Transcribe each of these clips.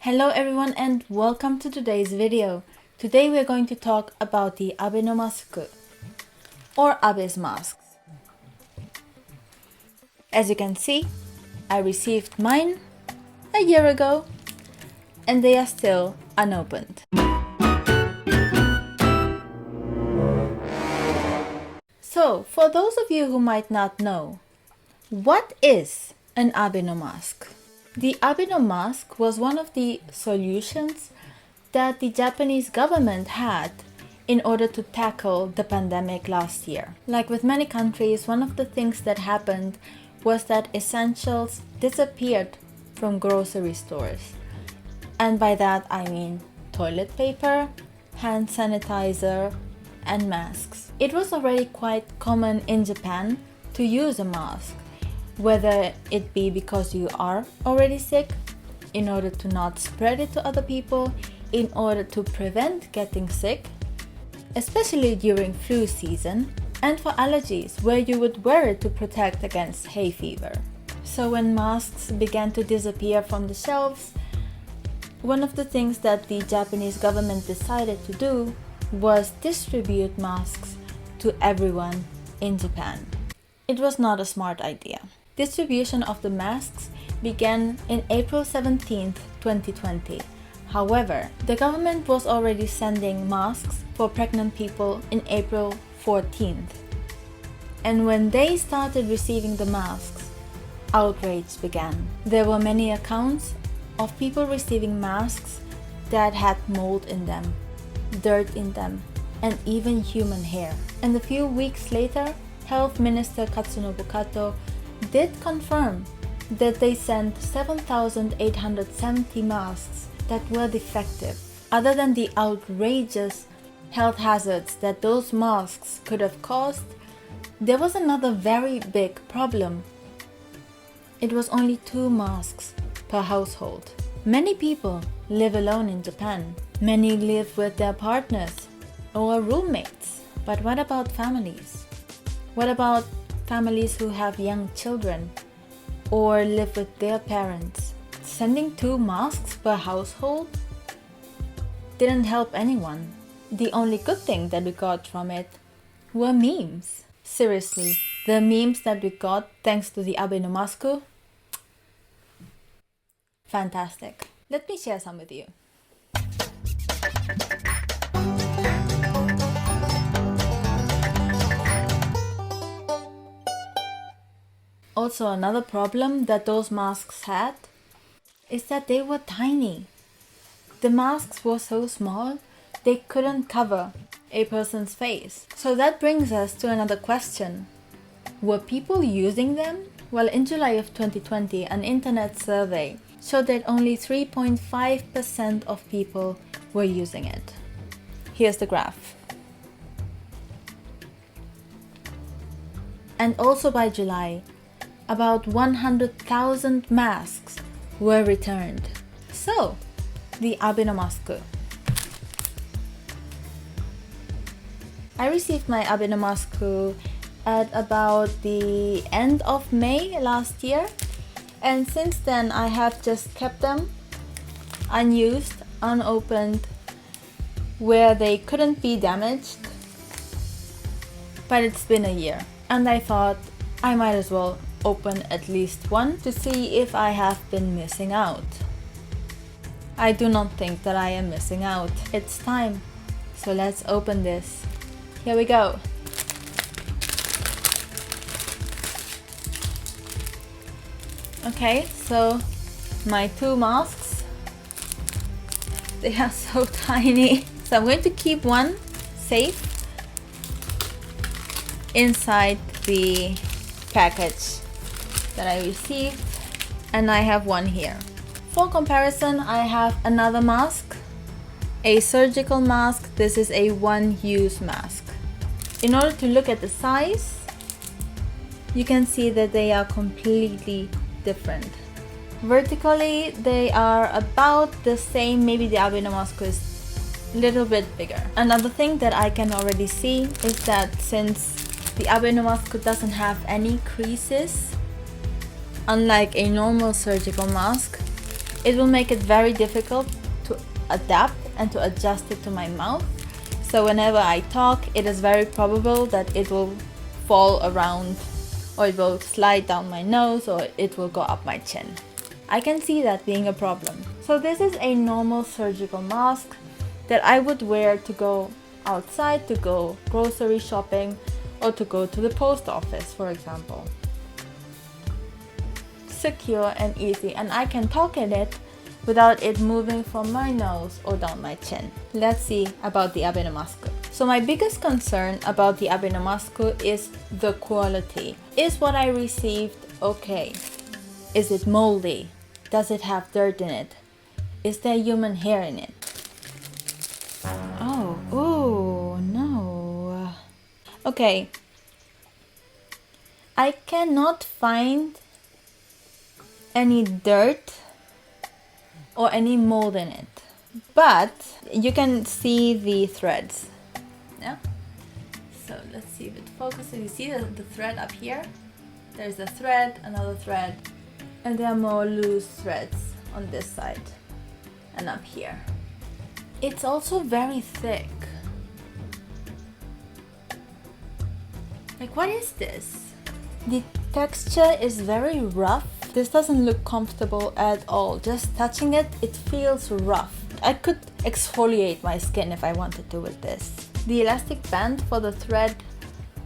Hello everyone and welcome to today's video. Today we are going to talk about the Abe-no-mask or Abe's masks. As you can see, I received mine a year ago and they are still unopened. So, for those of you who might not know, what is an Abe-no-mask? The Abe-no-mask was one of the solutions that the Japanese government had in order to tackle the pandemic last year. Like with many countries, one of the things that happened was that essentials disappeared from grocery stores. And by that I mean toilet paper, hand sanitizer, and masks. It was already quite common in Japan to use a mask, whether it be because you are already sick, in order to not spread it to other people, in order to prevent getting sick, especially during flu season, and for allergies, where you would wear it to protect against hay fever. So when masks began to disappear from the shelves, one of the things that the Japanese government decided to do was distribute masks to everyone in Japan. It was not a smart idea. Distribution of the masks began in April 17, 2020. However, the government was already sending masks for pregnant people in April 14th. And when they started receiving the masks, outrage began. There were many accounts of people receiving masks that had mold in them, dirt in them, and even human hair. And a few weeks later, Health Minister Katsunobu Kato did confirm that they sent 7,870 masks that were defective. Other than the outrageous health hazards that those masks could have caused, there was another very big problem. It was only 2 masks per household. Many people live alone in Japan. Many live with their partners or roommates. But what about families? What about families who have young children or live with their parents? Sending 2 masks per household didn't help anyone. The only good thing that we got from it were memes. Seriously, the memes that we got thanks to the Abe-no-mask, fantastic. Let me share some with you. Also, another problem that those masks had is that they were tiny. The masks were so small, they couldn't cover a person's face. So that brings us to another question. Were people using them? Well, in July of 2020, an internet survey showed that only 3.5% of people were using it. Here's the graph. And also by July, about 100,000 masks were returned. So, the Abe-no-mask. I received my Abe-no-mask at about the end of May last year, and since then I have just kept them unused, unopened, where they couldn't be damaged. But it's been a year, and I thought I might as well open at least one to see if I have been missing out. I do not think that I am missing out. It's time. So let's open this. Here we go. Okay, so my 2 masks. They are so tiny. So I'm going to keep one safe inside the package that I received, and I have one here. For comparison, I have another mask, a surgical mask. This is a one-use mask. In order to look at the size, you can see that they are completely different. Vertically, they are about the same. Maybe the Abe-no-mask is a little bit bigger. Another thing that I can already see is that since the Abe-no-mask doesn't have any creases, unlike a normal surgical mask, it will make it very difficult to adapt and to adjust it to my mouth. So whenever I talk, it is very probable that it will fall around, or it will slide down my nose, or it will go up my chin. I can see that being a problem. So this is a normal surgical mask that I would wear to go outside, to go grocery shopping, or to go to the post office, for example. Secure and easy, and I can talk in it without it moving from my nose or down my chin. Let's see about the Abe-no-mask I. So my biggest concern about the Abe-no-mask I is the quality. Is what I received okay? Is it moldy? Does it have dirt in it? Is there human hair in it? Oh no. Okay. I cannot find any dirt or any mold in it, but you can see the threads. Yeah. So let's see if it focuses. You see the thread up here? There's a thread, another thread, and there are more loose threads on this side and up here. It's also very thick. Like, what is this? The texture is very rough. This doesn't look comfortable at all. Just touching it, it feels rough. I could exfoliate my skin if I wanted to with this. The elastic band for the thread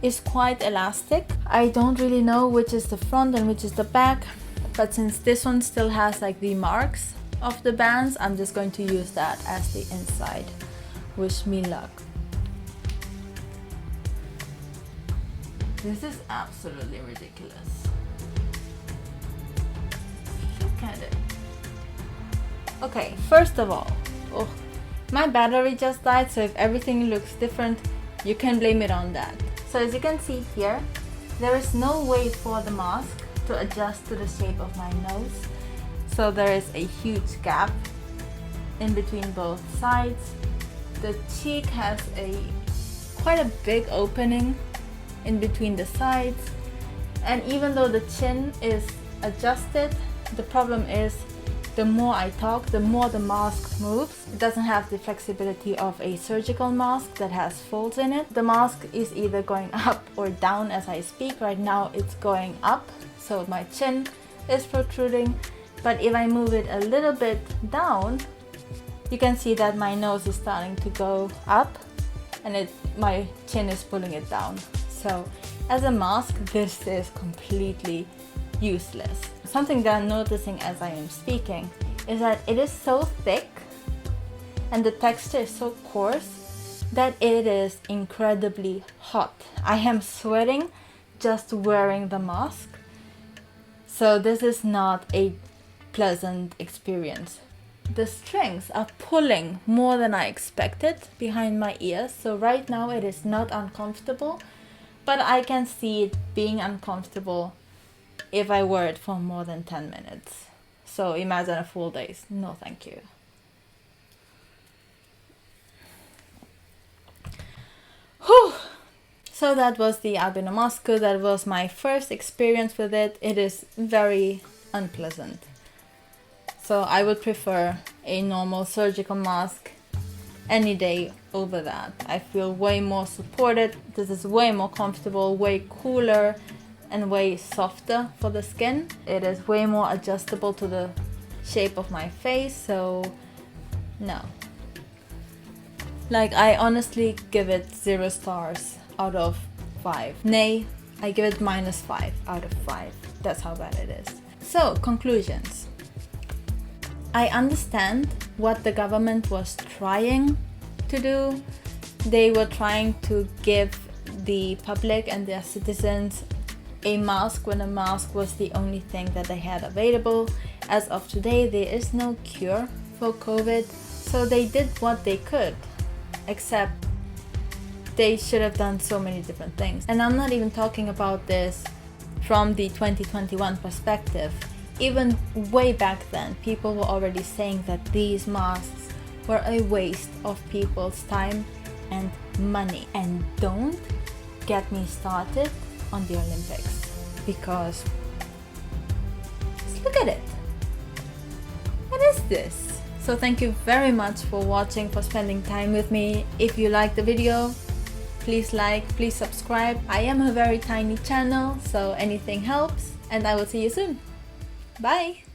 is quite elastic. I don't really know which is the front and which is the back, but since this one still has like the marks of the bands, I'm just going to use that as the inside. Wish me luck. This is absolutely ridiculous. Look at it. Okay, first of all, my battery just died, so if everything looks different, you can blame it on that. So as you can see here, there is no way for the mask to adjust to the shape of my nose. So there is a huge gap in between both sides. The cheek has quite a big opening in between the sides, and even though the chin is adjusted, the problem is the more I talk, the more the mask moves. It doesn't have the flexibility of a surgical mask that has folds in it. The mask is either going up or down as I speak. Right now it's going up, so my chin is protruding, but if I move it a little bit down, you can see that my nose is starting to go up and my chin is pulling it down. So as a mask, this is completely useless. Something that I'm noticing as I am speaking is that it is so thick and the texture is so coarse that it is incredibly hot. I am sweating just wearing the mask. So this is not a pleasant experience. The strings are pulling more than I expected behind my ears. So right now it is not uncomfortable, but I can see it being uncomfortable if I wear it for more than 10 minutes. So imagine a full day. No, thank you. Whew. So that was the Abe-no-mask I. That was my first experience with it. It is very unpleasant. So I would prefer a normal surgical mask any day over that. I feel way more supported. This is way more comfortable, way cooler, and way softer for the skin. It is way more adjustable to the shape of my face, so no. Like, I honestly give it 0 stars out of 5. Nay, I give it -5 out of 5. That's how bad it is. So, conclusions. I understand what the government was trying to do. They were trying to give the public and their citizens a mask when a mask was the only thing that they had available. As of today, there is no cure for COVID, so they did what they could, except they should have done so many different things. And I'm not even talking about this from the 2021 perspective. Even way back then, people were already saying that these masks were a waste of people's time and money. And don't get me started on the Olympics, because just look at it. It this. So thank you very much for watching, for spending time with me. If you like the video, please like, please subscribe. I am a very tiny channel, so anything helps, and I will see you soon. Bye!